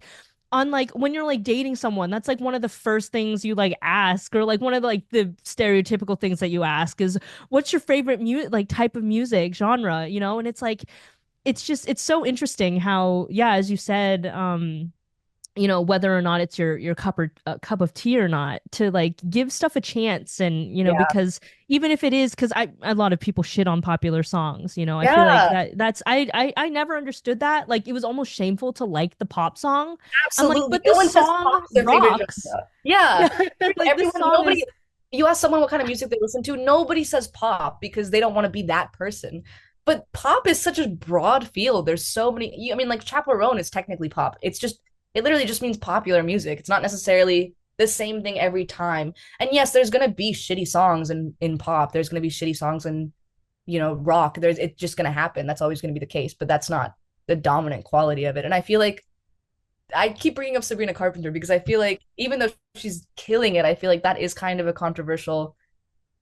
unlike when you're like dating someone, that's like one of the first things you like ask, or like one of like the stereotypical things that you ask is what's your favorite like type of music genre, And it's like it's so interesting how, yeah, as you said, whether or not it's your cup of tea or not, to like give stuff a chance. And Yeah. because even if it is, because I a lot of people shit on popular songs, I feel like Yeah. that's I never understood that. Like it was almost shameful to like the pop song. I'm like, Absolutely. but No this one says song pop's their favorite rocks. genre. Yeah. Yeah. Like this Everyone, song nobody, is. you ask someone what kind of music they listen to, nobody says pop because they don't want to be that person. But pop is such a broad field. There's so many, I mean, like Chaperone is technically pop. It literally just means popular music. It's not necessarily the same thing every time. And yes, there's going to be shitty songs in pop. There's going to be shitty songs in, rock. It's just going to happen. That's always going to be the case, but that's not the dominant quality of it. And I feel like I keep bringing up Sabrina Carpenter because I feel like even though she's killing it, I feel like that is kind of a controversial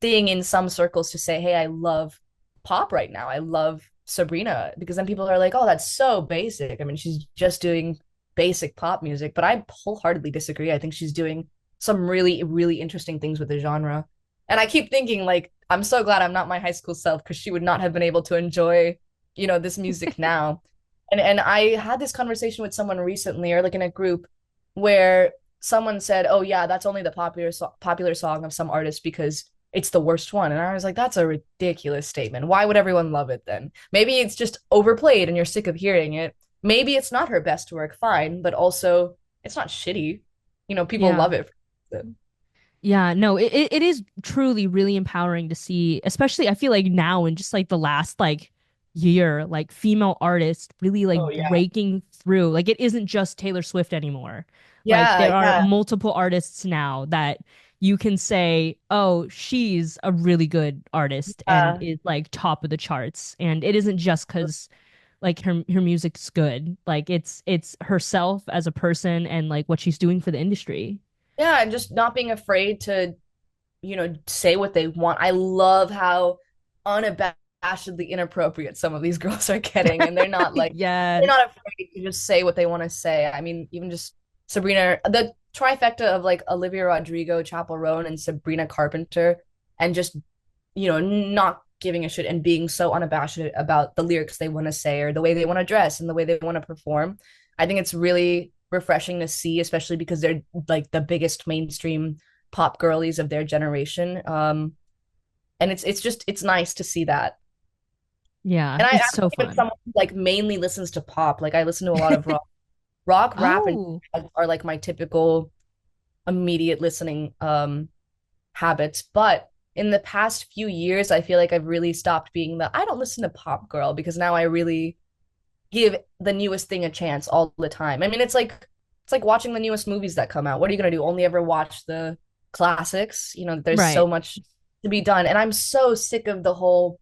thing in some circles to say, hey, I love pop right now. I love Sabrina because then people are like, oh, that's so basic. I mean, she's just doing basic pop music, but I wholeheartedly disagree. I think she's doing some really, really interesting things with the genre. And I keep thinking, like, I'm so glad I'm not my high school self because she would not have been able to enjoy, this music now. And I had this conversation with someone recently, or like in a group, where someone said, "Oh yeah, that's only the popular song of some artist because it's the worst one." And I was like, "That's a ridiculous statement. Why would everyone love it then? Maybe it's just overplayed and you're sick of hearing it. Maybe it's not her best work, fine, but also it's not shitty. People Yeah. love it." Yeah, no, it is truly really empowering to see, especially I feel like now in just like the last like year, like female artists really like Oh yeah. breaking through. Like it isn't just Taylor Swift anymore. Like Yeah, there are yeah. multiple artists now that you can say, "Oh, she's a really good artist and Uh, is like top of the charts." And it isn't just 'cause like her music's good. Like it's herself as a person and like what she's doing for the industry. yeah, and just not being afraid to say what they want. I love how unabashedly inappropriate some of these girls are getting, and they're Yes. not afraid to just say what they want to say. I mean, even just Sabrina, the trifecta of like Olivia Rodrigo, Chappell Roan, and Sabrina Carpenter, and just not giving a shit and being so unabashed about the lyrics they want to say or the way they want to dress and the way they want to perform. I think it's really refreshing to see, especially because they're like the biggest mainstream pop girlies of their generation. And it's nice to see that. Yeah, And I'm it's not so even fun. someone who like mainly listens to pop. Like I listen to a lot of rock, rap, and Oh, are like my typical immediate listening habits. But in the past few years, I feel like I've really stopped being the I don't listen to pop girl because now I really give the newest thing a chance all the time. I mean, it's like watching the newest movies that come out. What are you gonna do? Only ever watch the classics? There's so right. much to be done. And I'm so sick of the whole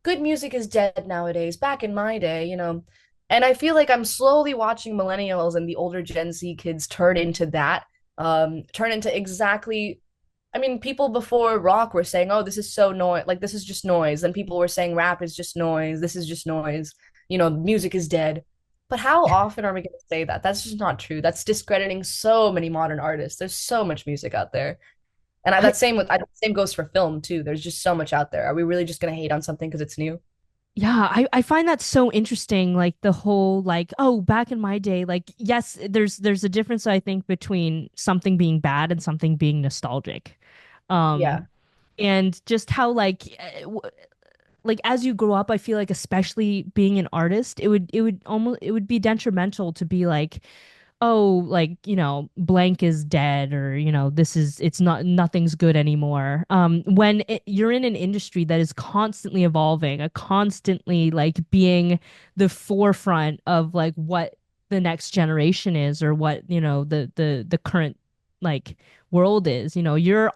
good music is dead nowadays, back in my day. And I feel like I'm slowly watching millennials and the older Gen Z kids turn into that, turn into exactly. I mean, people before rock were saying, "Oh, this is so noise, like this is just noise." And people were saying rap is just noise. This is just noise. Music is dead. But how often are we going to say that? That's just not true. That's discrediting so many modern artists. There's so much music out there. And I that same goes for film too. There's just so much out there. Are we really just going to hate on something because it's new? Yeah, I find that so interesting, like the whole like, oh, back in my day, like yes, there's a difference I think between something being bad and something being nostalgic. Um Yeah. and just how like as you grow up, I feel like especially being an artist, it would be detrimental to be like, oh, like, blank is dead or, it's not nothing's good anymore. When you're in an industry that is constantly evolving, a constantly like being the forefront of like what the next generation is or what, the current like world is, you're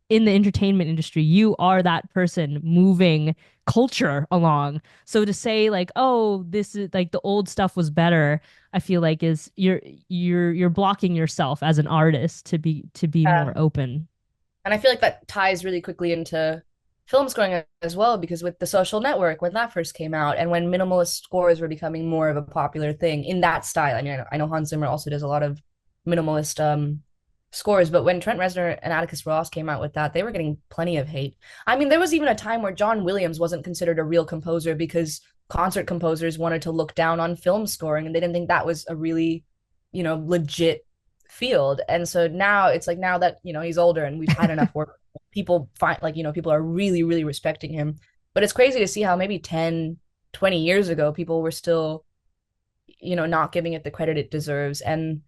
in the entertainment industry, you are that person moving culture along. So to say like, oh, this is like the old stuff was better, I feel like is you're blocking yourself as an artist to be more open. And I feel like that ties really quickly into film scoring as well, because with The Social Network, when that first came out, and when minimalist scores were becoming more of a popular thing in that style. I mean, I know Hans Zimmer also does a lot of minimalist scores, but when Trent Reznor and Atticus Ross came out with that, they were getting plenty of hate. I mean, there was even a time where John Williams wasn't considered a real composer because concert composers wanted to look down on film scoring and they didn't think that was a really, legit field. And so now it's like now that, he's older and we've had enough work, people find like, people are really, really respecting him. But it's crazy to see how maybe 10, 20 years ago, people were still, not giving it the credit it deserves. And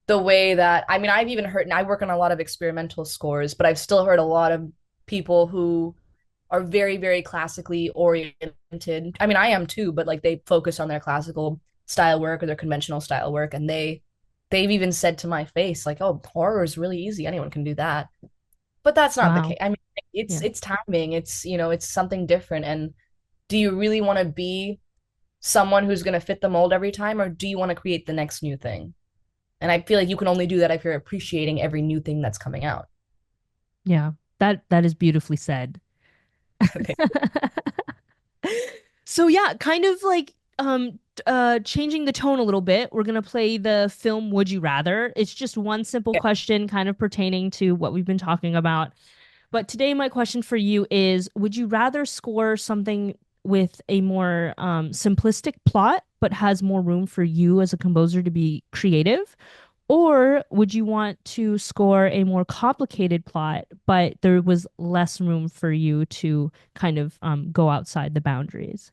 the way that, I mean, I've even heard, and I work on a lot of experimental scores, but I've still heard a lot of people who are very, very classically oriented. I mean, I am too, but like they focus on their classical style work or their conventional style work, and they've even said to my face like, "Oh, horror is really easy. Anyone can do that." But that's not the Wow. case. I mean, it's Yeah. it's timing. It's something different. And do you really want to be someone who's going to fit the mold every time, or do you want to create the next new thing? And I feel like you can only do that if you're appreciating every new thing that's coming out. Yeah. That is beautifully said. So yeah, kind of like changing the tone a little bit. We're gonna play the film Would You Rather. It's just one simple Yeah. question kind of pertaining to what we've been talking about. But today my question for you is, would you rather score something with a more simplistic plot but has more room for you as a composer to be creative? Or would you want to score a more complicated plot, but there was less room for you to kind of go outside the boundaries?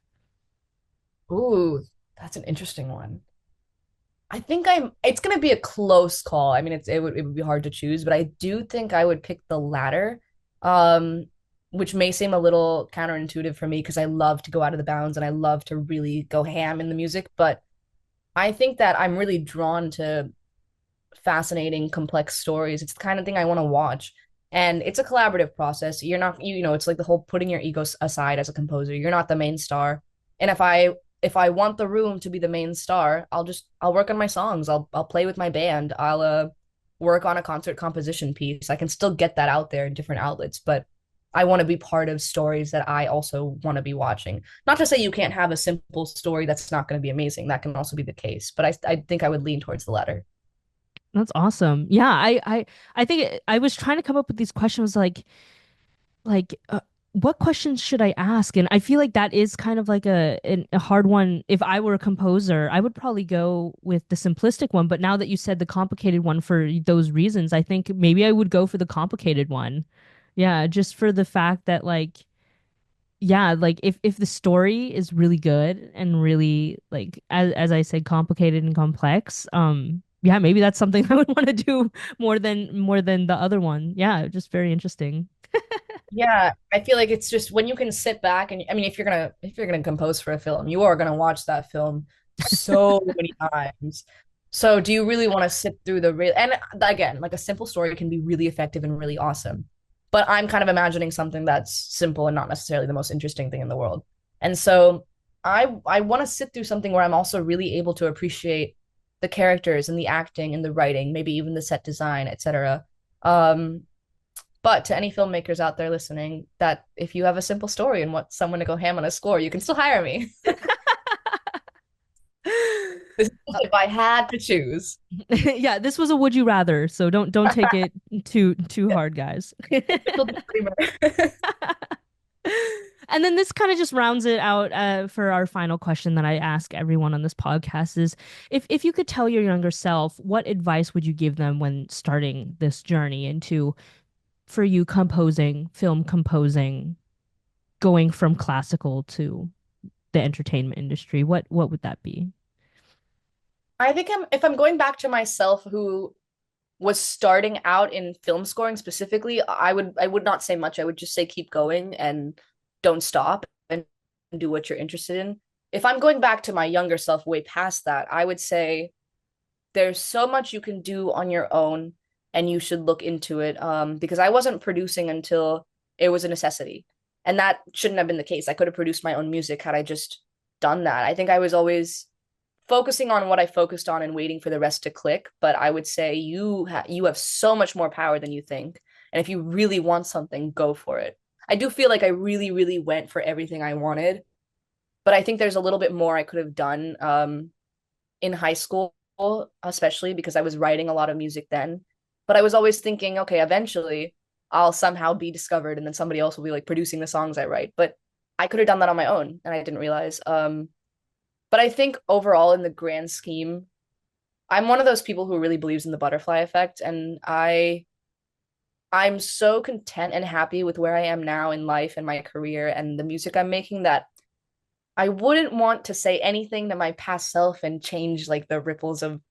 Ooh, that's an interesting one. I think it's gonna be a close call. I mean, it would be hard to choose, but I do think I would pick the latter. Um, which may seem a little counterintuitive for me because I love to go out of the bounds and I love to really go ham in the music, but I think that I'm really drawn to fascinating, complex stories. It's the kind of thing I want to watch. And it's a collaborative process. You're not, it's like the whole putting your ego aside as a composer. You're not the main star. And if I want the room to be the main star, I'll work on my songs. I'll play with my band. work on a concert composition piece. I can still get that out there in different outlets, but I want to be part of stories that I also want to be watching. Not to say you can't have a simple story that's not going to be amazing. That can also be the case, but I think I would lean towards the latter. That's awesome. Yeah, I think I was trying to come up with these questions like what questions should I ask? And I feel like that is kind of like a hard one. If I were a composer, I would probably go with the simplistic one. But now that you said the complicated one for those reasons, I think maybe I would go for the complicated one. Yeah, just for the fact that like yeah, like if the story is really good and really like as I said, complicated and complex, yeah, maybe that's something I would want to do more than the other one. Yeah, just very interesting. Yeah, I feel like it's just when you can sit back and I mean if you're gonna compose for a film, you are gonna watch that film so many times. So do you really want to sit through the real and again, like a simple story can be really effective and really awesome. But I'm kind of imagining something that's simple and not necessarily the most interesting thing in the world. And so I want to sit through something where I'm also really able to appreciate the characters and the acting and the writing, maybe even the set design, etc. Um, but to any filmmakers out there listening, that if you have a simple story and want someone to go ham on a score, you can still hire me. This is if I had to choose. Yeah, this was a would you rather, so don't take it too hard, guys. Official disclaimer. And then this kind of just rounds it out for our final question that I ask everyone on this podcast is if you could tell your younger self, what advice would you give them when starting this journey into for you composing, film composing, going from classical to the entertainment industry? What would that be? I think if I'm going back to myself who was starting out in film scoring specifically, I would not say much. I would just say keep going and don't stop and do what you're interested in. If I'm going back to my younger self way past that, I would say there's so much you can do on your own and you should look into it because I wasn't producing until it was a necessity. And that shouldn't have been the case. I could have produced my own music had I just done that. I think I was always focusing on what I focused on and waiting for the rest to click. But I would say you have so much more power than you think. And if you really want something, go for it. I do feel like I really, really went for everything I wanted, but I think there's a little bit more I could have done in high school, especially because I was writing a lot of music then. But I was always thinking, okay, eventually I'll somehow be discovered and then somebody else will be like producing the songs I write. But I could have done that on my own and I didn't realize. But I think overall, in the grand scheme, I'm one of those people who really believes in the butterfly effect, and I'm so content and happy with where I am now in life and my career and the music I'm making that I wouldn't want to say anything to my past self and change like the ripples of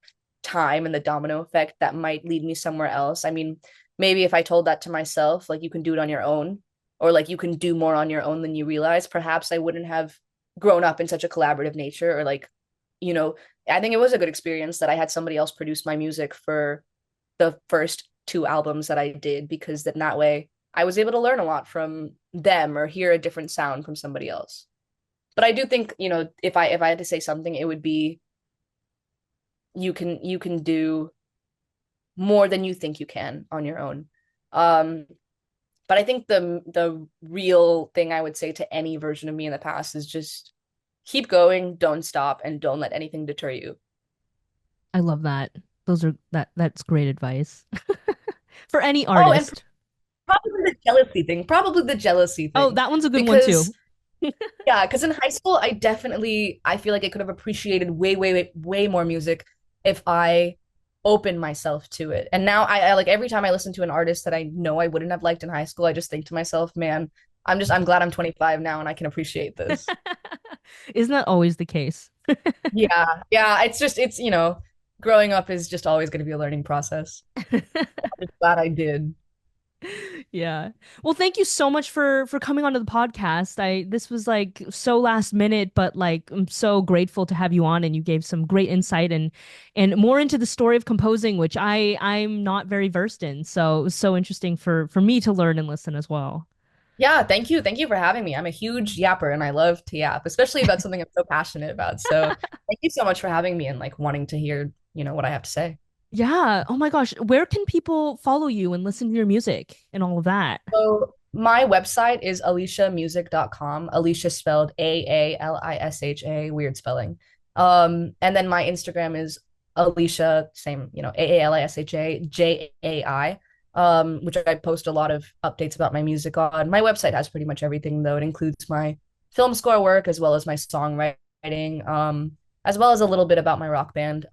time and the domino effect that might lead me somewhere else. I mean, maybe if I told that to myself, like you can do it on your own, or like you can do more on your own than you realize, perhaps I wouldn't have grown up in such a collaborative nature or like, you know, I think it was a good experience that I had somebody else produce my music for the first two albums that I did because then that way I was able to learn a lot from them or hear a different sound from somebody else. But I do think, if I had to say something, it would be you can do more than you think you can on your own. Um, but I think the real thing I would say to any version of me in the past is just keep going, don't stop, and don't let anything deter you. I love that. That's great advice for any Oh, and artist. probably the jealousy thing. Probably the jealousy Oh, thing. that one's a good one Because too. yeah, because in high school I feel like I could have appreciated way, way, way, way more music if I opened myself to it. And now I like every time I listen to an artist that I know I wouldn't have liked in high school, I just think to myself, man, I'm glad I'm 25 now and I can appreciate this. Isn't that always the case? Yeah. Yeah, it's growing up is just always going to be a learning process. I'm just glad I did. Yeah. Well, thank you so much for coming onto the podcast. I This was like so last minute, but like I'm so grateful to have you on and you gave some great insight and more into the story of composing, which I'm not very versed in. So it was so interesting for me to learn and listen as well. Yeah, thank you. Thank you for having me. I'm a huge yapper and I love to yap, especially about something I'm so passionate about. So thank you so much for having me and like wanting to hear, what I have to say. Yeah. Oh my gosh. Where can people follow you and listen to your music and all of that? So my website is AaliciaMusic.com. Alicia spelled Aalisha, weird spelling. And then my Instagram is Alicia, same, Aalisha Jai, which I post a lot of updates about my music on. My website has pretty much everything though. It includes my film score work as well as my songwriting, as well as a little bit about my rock band.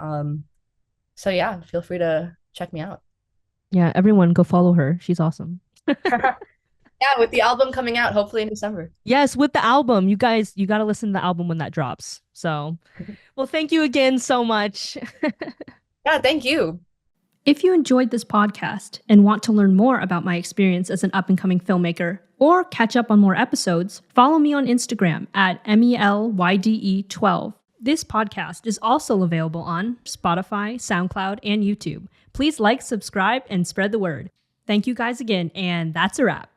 So yeah, feel free to check me out. Yeah, everyone go follow her. She's awesome. Yeah, with the album coming out hopefully in December. Yes, with the album. You guys, you got to listen to the album when that drops. So, well, thank you again so much. Yeah, thank you. If you enjoyed this podcast and want to learn more about my experience as an up and coming filmmaker or catch up on more episodes, follow me on Instagram at MELYDE12. This podcast is also available on Spotify, SoundCloud, and YouTube. Please like, subscribe, and spread the word. Thank you guys again, and that's a wrap.